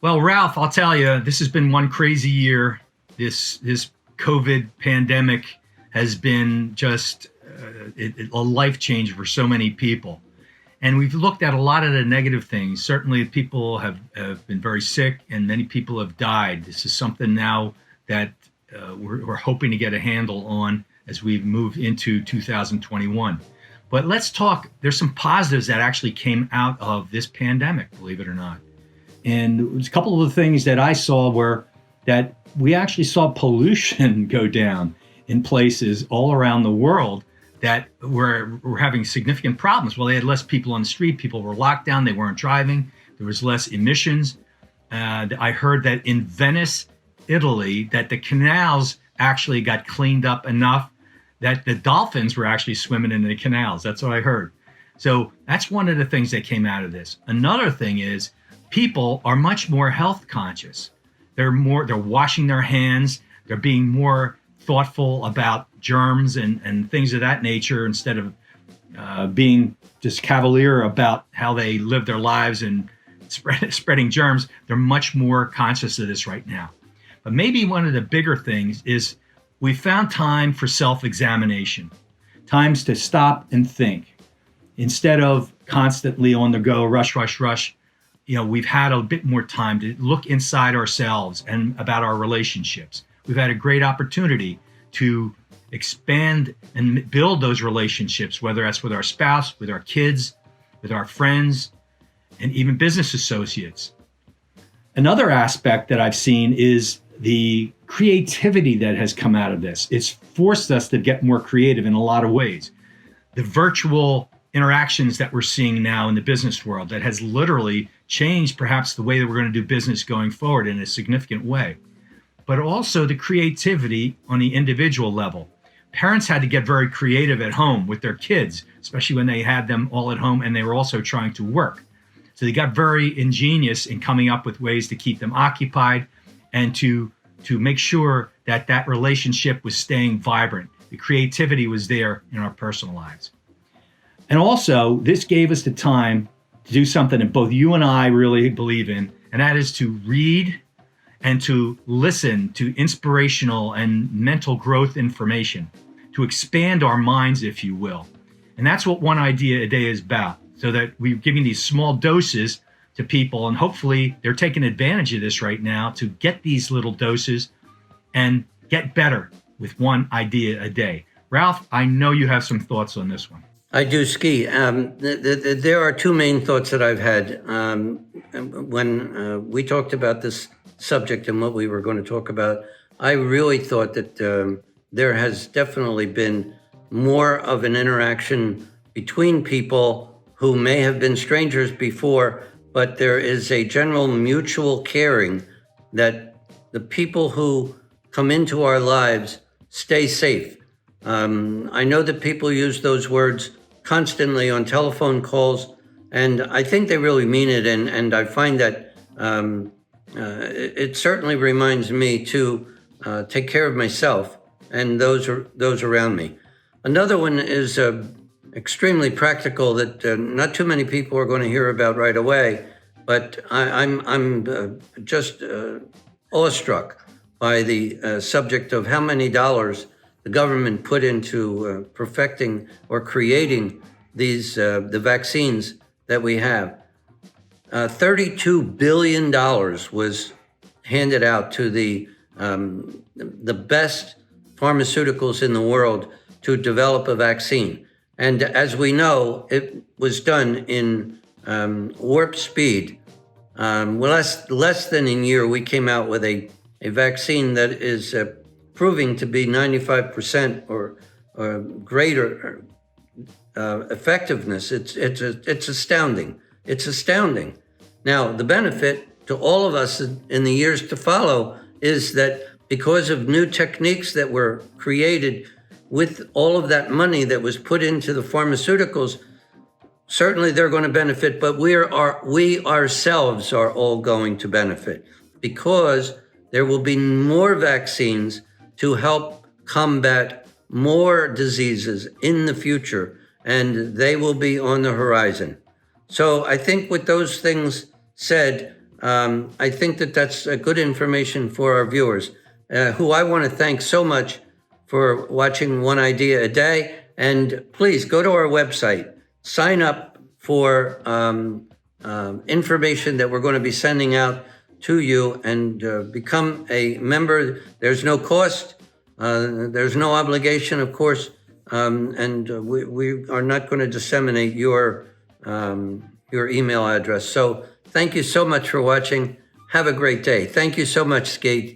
Well, Ralph, I'll tell you, this has been one crazy year. This COVID pandemic has been just a life change for so many people. And we've looked at a lot of the negative things. Certainly, people have been very sick, and many people have died. This is something now that we're hoping to get a handle on as we move into 2021. But let's talk. There's some positives that actually came out of this pandemic, believe it or not. And a couple of the things that I saw were that we actually saw pollution go down in places all around the world that were having significant problems. Well, they had less people on the street. People were locked down. They weren't driving. There was less emissions. I heard that in Venice, Italy, that the canals actually got cleaned up enough that the dolphins were actually swimming in the canals. That's what I heard. So that's one of the things that came out of this. Another thing is people are much more health conscious. They're washing their hands. They're being more thoughtful about germs and things of that nature instead of being just cavalier about how they live their lives and spreading germs. They're much more conscious of this right now. But maybe one of the bigger things is we found time for self-examination, times to stop and think. Instead of constantly on the go, rush, rush, rush, we've had a bit more time to look inside ourselves and about our relationships. We've had a great opportunity to expand and build those relationships, whether that's with our spouse, with our kids, with our friends, and even business associates. Another aspect that I've seen is the creativity that has come out of this. It's forced us to get more creative in a lot of ways. The virtual interactions that we're seeing now in the business world that has literally changed perhaps the way that we're going to do business going forward in a significant way. But also the creativity on the individual level. Parents had to get very creative at home with their kids, especially when they had them all at home and they were also trying to work. So they got very ingenious in coming up with ways to keep them occupied and to make sure that that relationship was staying vibrant. The creativity was there in our personal lives. And also, this gave us the time to do something that both you and I really believe in, and that is to read and to listen to inspirational and mental growth information, to expand our minds, if you will. And that's what One Idea a Day is about, so that we're giving these small doses to people, and hopefully they're taking advantage of this right now to get these little doses and get better with one idea a day. Ralph, I know you have some thoughts on this one. I do, Ski. There are two main thoughts that I've had when we talked about this subject and what we were going to talk about. I really thought that there has definitely been more of an interaction between people who may have been strangers before, but there is a general mutual caring that the people who come into our lives stay safe. I know that people use those words constantly on telephone calls, and I think they really mean it. And I find that it certainly reminds me to take care of myself and those around me. Another one is extremely practical that not too many people are going to hear about right away, but I'm just awestruck by the subject of how many dollars the government put into perfecting or creating these the vaccines that we have. $32 billion was handed out to the best pharmaceuticals in the world to develop a vaccine. And as we know, it was done in warp speed. Less than a year, we came out with a vaccine that is proving to be 95% or greater effectiveness. It's astounding. It's astounding. Now, the benefit to all of us in the years to follow is that because of new techniques that were created with all of that money that was put into the pharmaceuticals, certainly they're going to benefit, but we ourselves are all going to benefit because there will be more vaccines to help combat more diseases in the future, and they will be on the horizon. So I think with those things said, I think that that's good information for our viewers, who I want to thank so much for watching One Idea a Day. And please go to our website, sign up for information that we're going to be sending out to you, and become a member. There's no cost. There's no obligation, of course. And we are not going to disseminate your email address. So thank you so much for watching. Have a great day. Thank you so much, Skate.